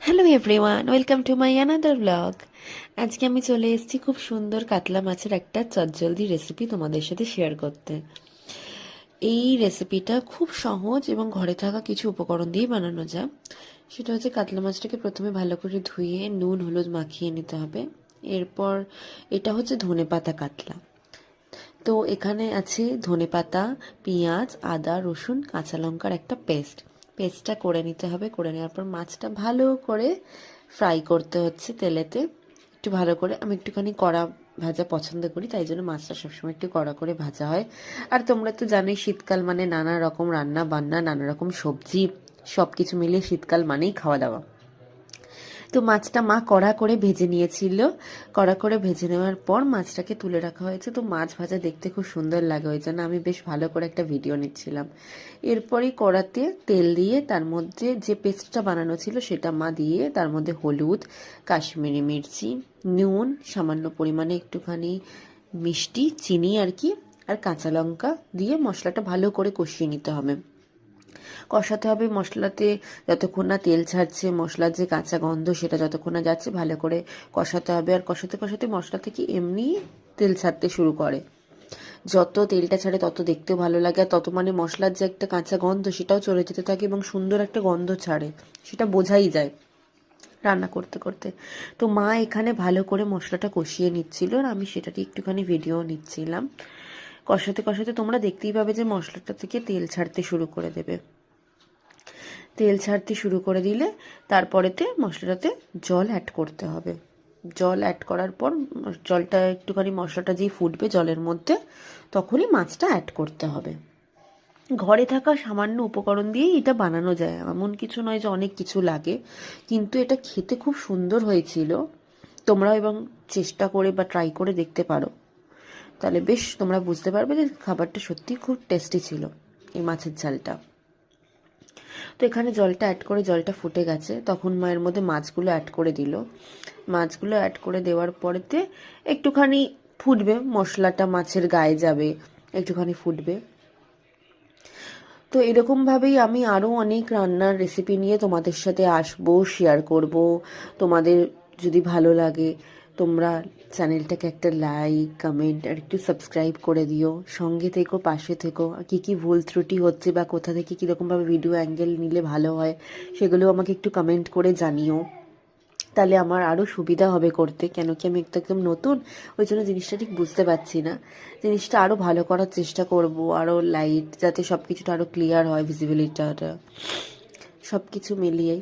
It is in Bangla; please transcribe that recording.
Hello everyone, welcome to my another blog. আজকে আমি চলে এসেছি খুব সুন্দর কাতলা মাছের একটা চটজলদি রেসিপি তোমাদের সাথে শেয়ার করতে। এই রেসিপিটা খুব সহজ এবং ঘরে থাকা কিছু উপকরণ দিয়েই বানানো যায়। সেটা হচ্ছে কাতলা মাছটাকে প্রথমে ভালো করে ধুয়ে নুন হলুদ মাখিয়ে নিতে হবে। এরপর এটা হচ্ছে ধনেপাতা কাতলা। তো এখানে আছে ধনেপাতা, পেঁয়াজ, আদা, রসুন, কাঁচা লঙ্কার একটা পেস্টটা করে নিতে হবে। করে নেওয়ার পর মাছটা ভালো করে ফ্রাই করতে হচ্ছে তেলেতে। একটু ভালো করে, আমি একটুখানি কড়া ভাজা পছন্দ করি, তাই জন্য মাছটা সবসময় একটু কড়া করে ভাজা হয়। আর তোমরা তো জানোই শীতকাল মানে নানা রকম রান্না বান্না, নানা রকম সবজি, সব কিছু মিলিয়ে শীতকাল মানেই খাওয়া দাওয়া। তো মাছটা মা কড়া করে ভেজে নিয়েছিল। কড়া করে ভেজে নেওয়ার পর মাছটাকে তুলে রাখা হয়েছে। তো মাছ ভাজা দেখতে খুব সুন্দর লাগে, ওই জন্য আমি বেশ ভালো করে একটা ভিডিও নিচ্ছিলাম। এরপরই কড়াতে তেল দিয়ে তার মধ্যে যে পেস্টটা বানানো ছিল সেটা মা দিয়ে তার মধ্যে হলুদ, কাশ্মীরি মির্চি, নুন, সামান্য পরিমাণে একটুখানি মিষ্টি, চিনি আর কি, আর কাঁচা লঙ্কা দিয়ে মশলাটা ভালো করে কষিয়ে নিতে হবে। কষাতে হবে মশলাতে যতক্ষণ না তেল ছাড়ছে, মশলার যে কাঁচা গন্ধ সেটা যতক্ষণ না যাচ্ছে ভালো করে কষাতে হবে। আর কষাতে কষাতে মশলা থেকে এমনি তেল ছাড়তে শুরু করে। যত তেলটা ছাড়ে তত দেখতেও ভালো লাগে, আর তত মানে মশলার যে একটা কাঁচা গন্ধ সেটাও চলে যেতে থাকে এবং সুন্দর একটা গন্ধ ছাড়ে, সেটা বোঝাই যায় রান্না করতে করতে। তো মা এখানে ভালো করে মশলাটা কষিয়ে নিচ্ছিল আর আমি সেটাটি একটুখানি ভিডিও নিচ্ছিলাম। কষাতে কষাতে তোমরা দেখতেই পাবে যে মশলাটা থেকে তেল ছাড়তে শুরু করে দেবে। তেল ছাড়তে শুরু করে দিলে তারপরেতে মশলাটাতে জল অ্যাড করতে হবে। জল অ্যাড করার পর জলটা একটুখানি মশলাটা যেই ফুটবে জলের মধ্যে, তখনই মাছটা অ্যাড করতে হবে। ঘরে থাকা সামান্য উপকরণ দিয়েই এটা বানানো যায়, এমন কিছু নয় যে অনেক কিছু লাগে, কিন্তু এটা খেতে খুব সুন্দর হয়েছিল। তোমরাও এবং চেষ্টা করে বা ট্রাই করে দেখতে পারো, তাহলে বেশ তোমরা বুঝতে পারবে যে খাবারটা সত্যি খুব টেস্টি ছিল, এই মাছের ঝালটা। তো এখানে জলটা অ্যাড করে জলটা ফুটে গেছে, তখন মায়ের মধ্যে মাছগুলো অ্যাড করে দিল। মাছগুলো অ্যাড করে দেওয়ার পরেতে একটুখানি ফুটবে, মশলাটা মাছের গায়ে যাবে, একটুখানি ফুটবে। তো এরকমভাবেই আমি আরও অনেক রান্নার রেসিপি নিয়ে তোমাদের সাথে আসবো, শেয়ার করব। তোমাদের যদি ভালো লাগে তোমরা চ্যানেলটাকে একটা লাইক, কমেন্ট আর একটু সাবস্ক্রাইব করে দিও। সঙ্গে থেকো, পাশে থেকো। কী কী ভুল ত্রুটি হচ্ছে বা কোথা থেকে কীরকমভাবে ভিডিও অ্যাঙ্গেল নিলে ভালো হয় সেগুলো আমাকে একটু কমেন্ট করে জানিও, তাহলে আমার আরও সুবিধা হবে করতে। কেন কি আমি একদম নতুন, ওই জন্য জিনিসটা ঠিক বুঝতে পারছি না। জিনিসটা আরও ভালো করার চেষ্টা করব, আরও লাইট যাতে সব কিছুটা আরও ক্লিয়ার হয়, ভিজিবিলিটিটা সব কিছু মিলিয়েই।